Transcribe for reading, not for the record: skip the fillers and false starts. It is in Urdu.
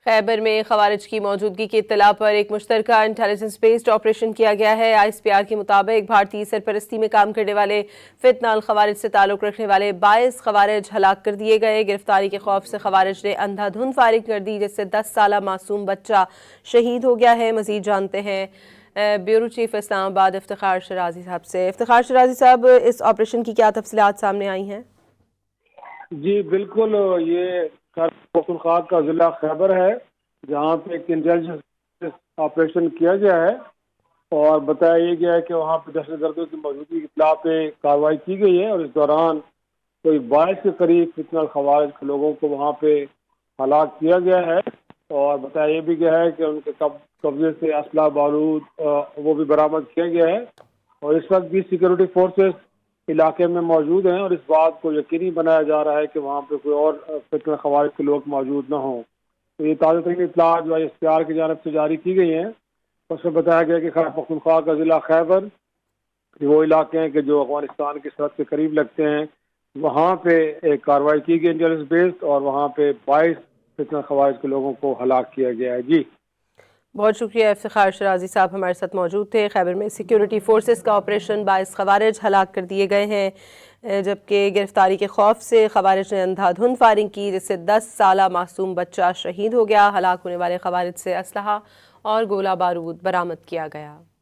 خیبر میں خوارج کی موجودگی کی اطلاع پر ایک مشترکہ انٹیلیجنس بیسڈ آپریشن کیا گیا ہے۔ آئی ایس پی آر کے مطابق بھارتی سرپرستی میں کام کرنے والے فتنہ الخوارج سے تعلق رکھنے والے 22 خوارج ہلاک کر دیے گئے۔ گرفتاری کے خوف سے خوارج نے اندھا دھند فائرنگ کر دی، جس سے 10 سالہ معصوم بچہ شہید ہو گیا ہے۔ مزید جانتے ہیں بیورو چیف اسلام آباد افتخار شرازی صاحب سے۔ افتخار شرازی صاحب، اس آپریشن کی کیا تفصیلات سامنے آئی ہیں؟ جی بالکل، یہ پختونخوا کا ضلع خیبر ہے جہاں پہ ایک انٹیلیجنس آپریشن کیا گیا ہے اور بتایا یہ گیا ہے کہ وہاں پہ دہشت گردوں کی موجودگی کی اطلاع پہ کارروائی کی گئی ہے اور اس دوران کوئی 22 کے قریب فتنہ الخوارج کے لوگوں کو وہاں پہ ہلاک کیا گیا ہے اور بتایا یہ بھی گیا ہے کہ ان کے قبضے سے اسلحہ بارود وہ بھی برآمد کیا گیا ہے اور اس وقت بھی سیکورٹی فورسز علاقے میں موجود ہیں اور اس بات کو یقینی بنایا جا رہا ہے کہ وہاں پہ کوئی اور فتنہ خوارج کے لوگ موجود نہ ہوں۔ تو یہ تازہ ترین اطلاعات جو آئی ایس پی آر کی جانب سے جاری کی گئی ہیں، اس میں بتایا گیا کہ خیبر پختونخوا کا ضلع خیبر وہ علاقے ہیں کہ جو افغانستان کی سرحد کے قریب لگتے ہیں، وہاں پہ ایک کارروائی کی گئی انٹیلیجنس بیسڈ اور وہاں پہ 22 فتنہ خوارج کے لوگوں کو ہلاک کیا گیا ہے۔ جی بہت شکریہ افتخار شرازی صاحب، ہمارے ساتھ موجود تھے۔ خیبر میں سیکیورٹی فورسز کا آپریشن 22 خوارج ہلاک کر دیے گئے ہیں، جبکہ گرفتاری کے خوف سے خوارج نے اندھا دھند فائرنگ کی، جس سے 10 سالہ معصوم بچہ شہید ہو گیا۔ ہلاک ہونے والے خوارج سے اسلحہ اور گولہ بارود برآمد کیا گیا۔